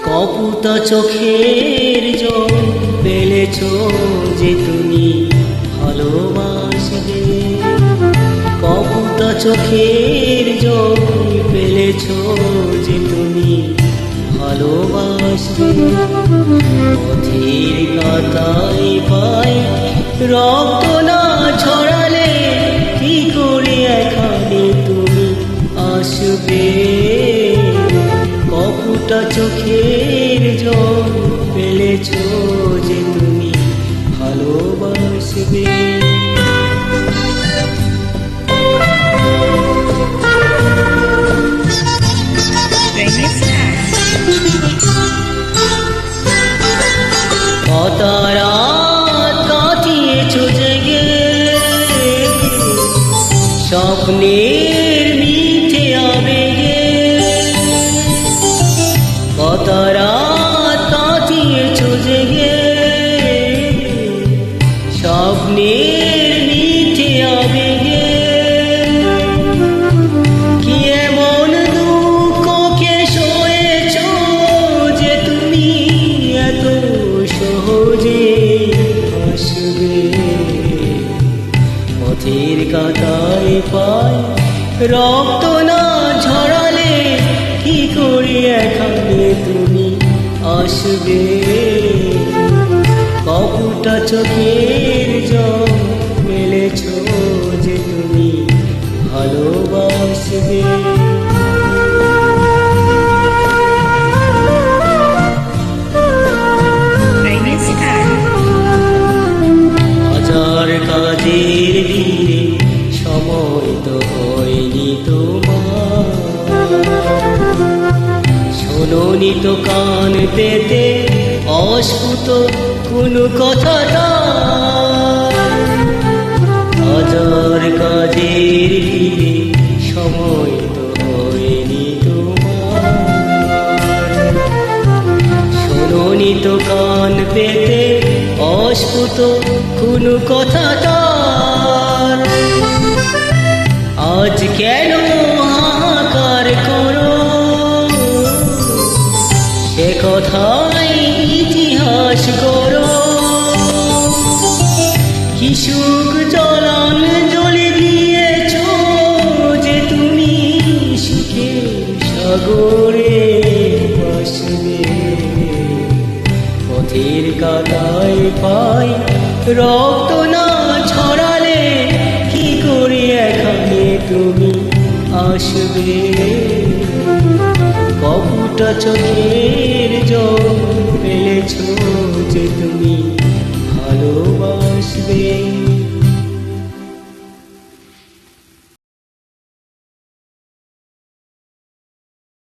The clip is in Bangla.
কপুতা চোখের জল পেলেছ যে তুমি ভালোবাসবে, কপুতা চোখের জল পেলেছ যে তুমি ভালোবাসবে। পথের কাঁটায় পায়ে রক্ত না ছড়ালে কি করে এখানে তুমি আসবে। কপুটা চোখের জল পেলেছ যে তুমি ভালোবাসবে। কতরাত কাটিয়েছ জেগে স্বপ্নের মিঠে আবেগে, কত রাত কাটিয়েছ জেগে স্বপ্নের মিঠে আবেগে। কি এমন দুঃখকে সয়েছ যে তুমি এত সহজে হাসবে। পথের কাঁটায় পায় রক্ত না ঝরালে কি করে এখানে তুমি আসবে। কপুটা চোখের জল মেলেছ যে তুমি ভালোবাসবে। হাজার কাজের ভিড়ে সময় তো হয়নি তোমার, শোনোনি তো কান পেতে অস্ফুট কোনো কথাটা। হাজার কাজের ভিড়ে সময় তো হয়নি তোমার, শোনোনি তো কান পেতে অস্ফুট কোনো কথাটা। আজ কেন হাহাকার করো সে কথাই ইতিহাস করো। কি সুখ জ্বলান জ্বলে দিয়েছ যে তুমি সুখের সাগরে ভাসবে। পথের কাঁটায় পায় রক্ত না ছড়ালে কি করে এখানে তুমি আসবে। কপুটা চোখের জল পেলেছ